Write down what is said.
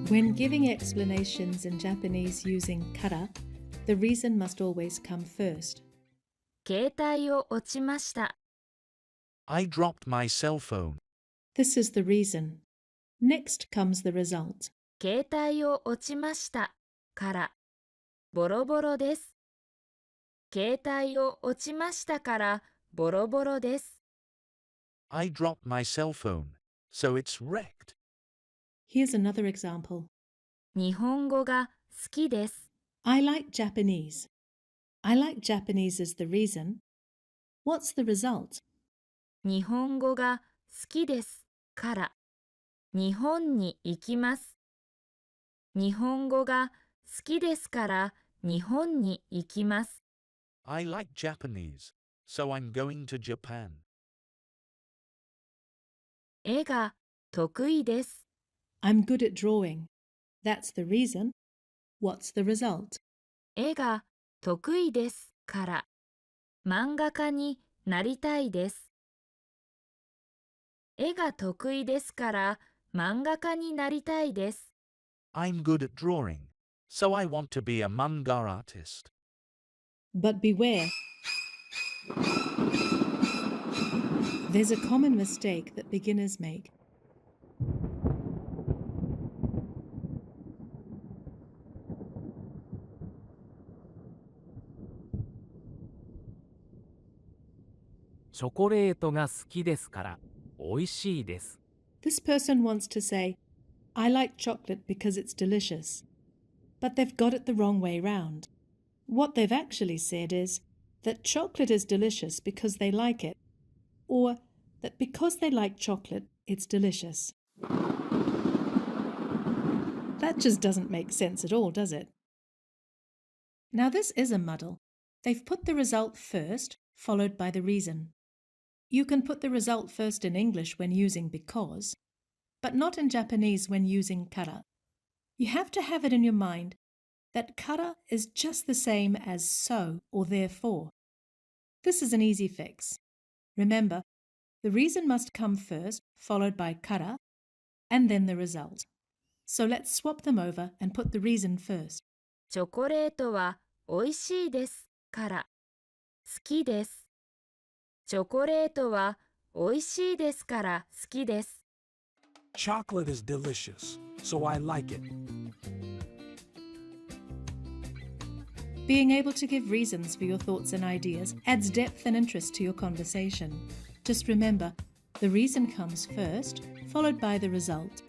When giving explanations in Japanese using kara, the reason must always come first. 携帯を落ちました。I dropped my cell phone. This is the reason. Next comes the result. 携帯を落ちましたからボロボロです。携帯を落ちましたからボロボロです。I dropped my cell phone, so it's wrecked. Here's another example. 日本語が好きです。I like Japanese. I like Japanese is the reason. What's the result? 日本語が好きですから日本に行きます。日本語が好きですから日本に行きます。I like Japanese, so I'm going to Japan. 絵が得意です。I'm good at drawing. That's the reason. What's the result? 絵が得意ですから漫画家になりたいです。絵が得意ですから漫画家になりたいです。I'm good at drawing, so I want to be a manga artist. But beware. There's a common mistake that beginners make. チョコレートが好きですから美味しいです。This person wants to say, I like chocolate because it's delicious. But they've got it the wrong way round. What they've actually said is that chocolate is delicious because they like it, or that because they like chocolate, it's delicious. That just doesn't make sense at all, does it? Now this is a muddle. They've put the result first, followed by the reason. You can put the result first in English when using because, but not in Japanese when using kara. You have to have it in your mind that kara is just the same as so or therefore. This is an easy fix. Remember, the reason must come first, followed by kara, and then the result. So let's swap them over and put the reason first. チョコレートは美味しいですから好きです。チョコレートは美味しいですから好きです。Chocolate is delicious, so I like it. Being able to give reasons for your thoughts and ideas adds depth and interest to your conversation. Just remember, the reason comes first, followed by the result.